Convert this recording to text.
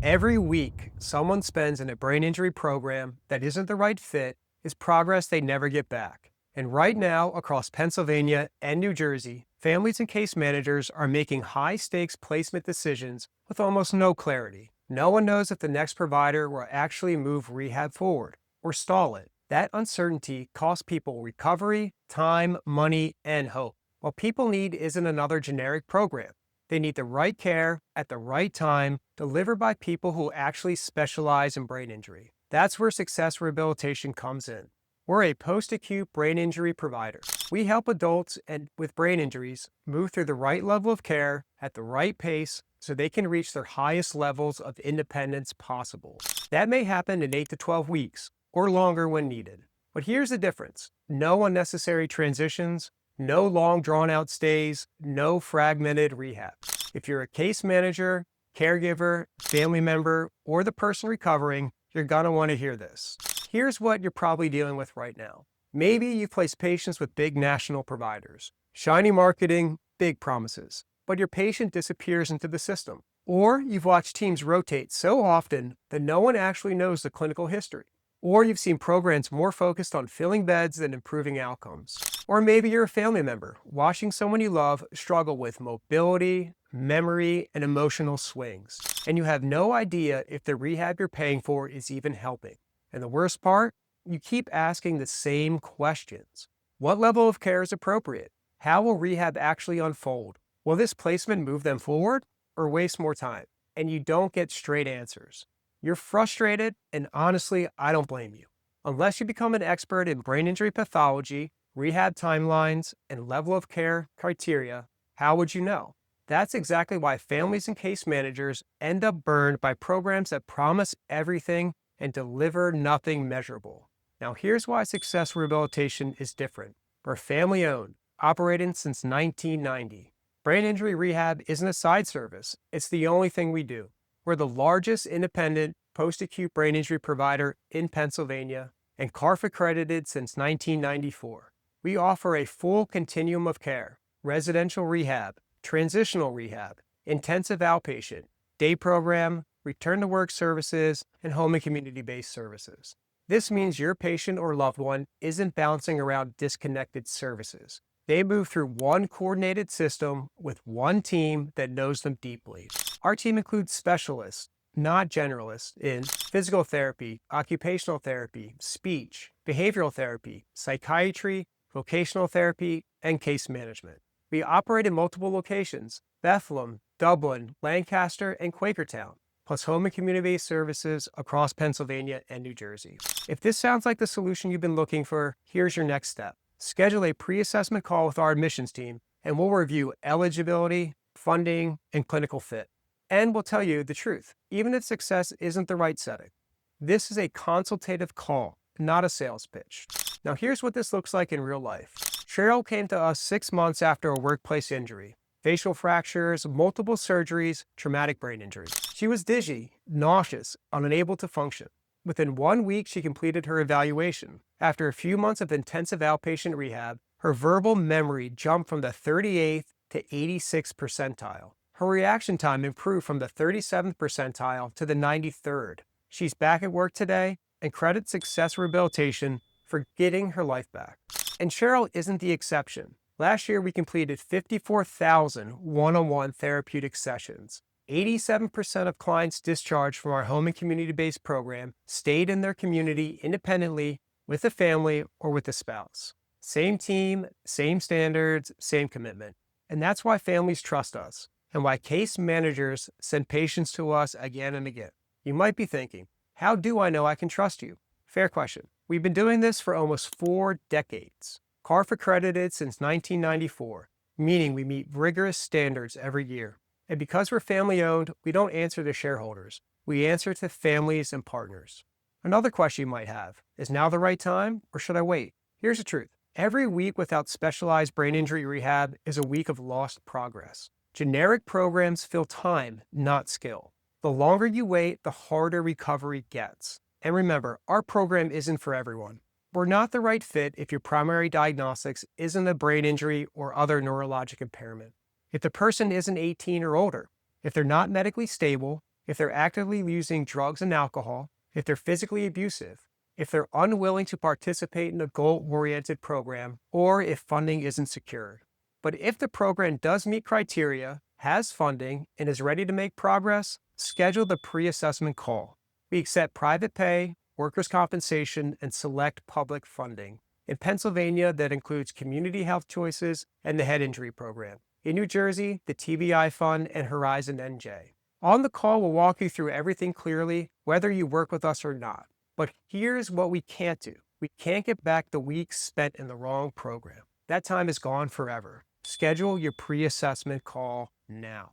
Every week, someone spends in a brain injury program that isn't the right fit is progress they never get back. And right now, across Pennsylvania and New Jersey, families and case managers are making high stakes placement decisions with almost no clarity. No one knows if the next provider will actually move rehab forward or stall it. That uncertainty costs people recovery, time, money, and hope. What people need isn't another generic program. They need the right care at the right time, delivered by people who actually specialize in brain injury. That's where Success Rehabilitation comes in. We're a post-acute brain injury provider. We help adults with brain injuries move through the right level of care at the right pace so they can reach their highest levels of independence possible. That may happen in 8 to 12 weeks or longer when needed. But here's the difference. No unnecessary transitions, no long drawn-out stays, no fragmented rehab. If you're a case manager, caregiver, family member, or the person recovering, you're gonna want to hear this. Here's what you're probably dealing with right now. Maybe you've placed patients with big national providers. Shiny marketing, big promises. But your patient disappears into the system. Or you've watched teams rotate so often that no one actually knows the clinical history. Or you've seen programs more focused on filling beds than improving outcomes. Or maybe you're a family member watching someone you love struggle with mobility, memory, and emotional swings. And you have no idea if the rehab you're paying for is even helping. And the worst part, you keep asking the same questions. What level of care is appropriate? How will rehab actually unfold? Will this placement move them forward or waste more time? And you don't get straight answers. You're frustrated, and honestly, I don't blame you. Unless you become an expert in brain injury pathology, rehab timelines, and level of care criteria, how would you know? That's exactly why families and case managers end up burned by programs that promise everything and deliver nothing measurable. Now, here's why Success Rehabilitation is different. We're family owned, operating since 1990. Brain injury rehab isn't a side service, it's the only thing we do. We're the largest independent post-acute brain injury provider in Pennsylvania and CARF accredited since 1994. We offer a full continuum of care: residential rehab, transitional rehab, intensive outpatient, day program, return to work services, and home and community-based services. This means your patient or loved one isn't bouncing around disconnected services. They move through one coordinated system with one team that knows them deeply. Our team includes specialists, not generalists, in physical therapy, occupational therapy, speech, behavioral therapy, psychiatry, vocational therapy, and case management. We operate in multiple locations: Bethlehem, Dublin, Lancaster, and Quakertown, plus home and community-based services across Pennsylvania and New Jersey. If this sounds like the solution you've been looking for, here's your next step. Schedule a pre-assessment call with our admissions team, and we'll review eligibility, funding, and clinical fit. And we'll tell you the truth, even if Success isn't the right setting. This is a consultative call, not a sales pitch. Now here's what this looks like in real life. Cheryl came to us 6 months after a workplace injury: facial fractures, multiple surgeries, traumatic brain injury. She was dizzy, nauseous, unable to function. Within 1 week, she completed her evaluation. After a few months of intensive outpatient rehab, her verbal memory jumped from the 38th to 86th percentile. Her reaction time improved from the 37th percentile to the 93rd. She's back at work today and credits Success Rehabilitation for getting her life back. And Cheryl isn't the exception. Last year, we completed 54,000 one-on-one therapeutic sessions. 87% of clients discharged from our home and community-based program stayed in their community independently with a family or with a spouse. Same team, same standards, same commitment. And that's why families trust us, and why case managers send patients to us again and again. You might be thinking, how do I know I can trust you? Fair question. We've been doing this for almost 4 decades. CARF accredited since 1994, meaning we meet rigorous standards every year. And because we're family owned, we don't answer to shareholders. We answer to families and partners. Another question you might have: is now the right time, or should I wait? Here's the truth. Every week without specialized brain injury rehab is a week of lost progress. Generic programs fill time, not skill. The longer you wait, the harder recovery gets. And remember, our program isn't for everyone. We're not the right fit if your primary diagnostics isn't a brain injury or other neurologic impairment. If the person isn't 18 or older, if they're not medically stable, if they're actively using drugs and alcohol, if they're physically abusive, if they're unwilling to participate in a goal-oriented program, or if funding isn't secured. But if the program does meet criteria, has funding, and is ready to make progress, schedule the pre-assessment call. We accept private pay, workers' compensation, and select public funding. In Pennsylvania, that includes Community Health Choices and the Head Injury Program. In New Jersey, the TBI Fund and Horizon NJ. On the call, we'll walk you through everything clearly, whether you work with us or not. But here's what we can't do. We can't get back the weeks spent in the wrong program. That time is gone forever. Schedule your pre-assessment call now.